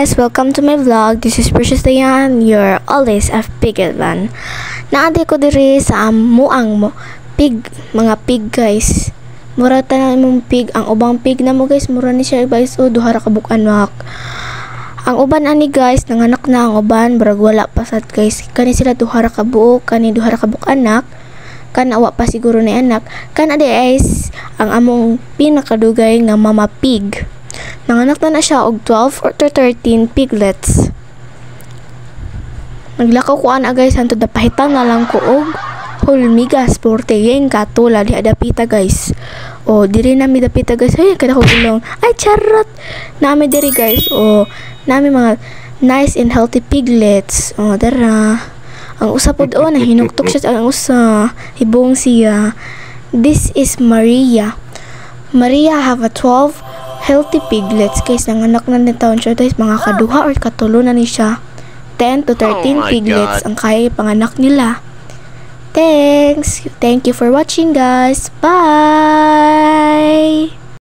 guys, welcome to my vlog. This is Precious Dayan, your always a pig van. Naadi ko diri sa amuang mo mga pig guys. Mura tanan mong pig, ang ubang pig na mo guys, mura ni siya guys o duha ra ka buk-anak. Ang uban ani guys, nanganak na ang uban, barag wala pa sad guys. Kani sila duha ra ka buok, kani duha ra ka buk-anak. Kan awa pa siguro ni anak. Kan ade guys, ang among pinakadugay nga mama pig. Nanganak na siya og 12 or 13 piglets. Naglakaw ko ana guys, hantud napahitang na lang ko og hulmigas porteyeng katula di adapita guys. O diri nami dapita guys. Ay kada ko gulong. Ay charot. Nami diri guys. O nami mga nice and healthy piglets. O dara. Ang usa pod o nahinuktok siya ang usa. Hibong siya. This is Maria. Maria have a 12 healthy piglets guys. Nanganak na ni taon siya guys, mga kaduha or katulo na ni siya. 10 to 13 piglets ang kaya panganak nila. Thank you for watching guys. Bye.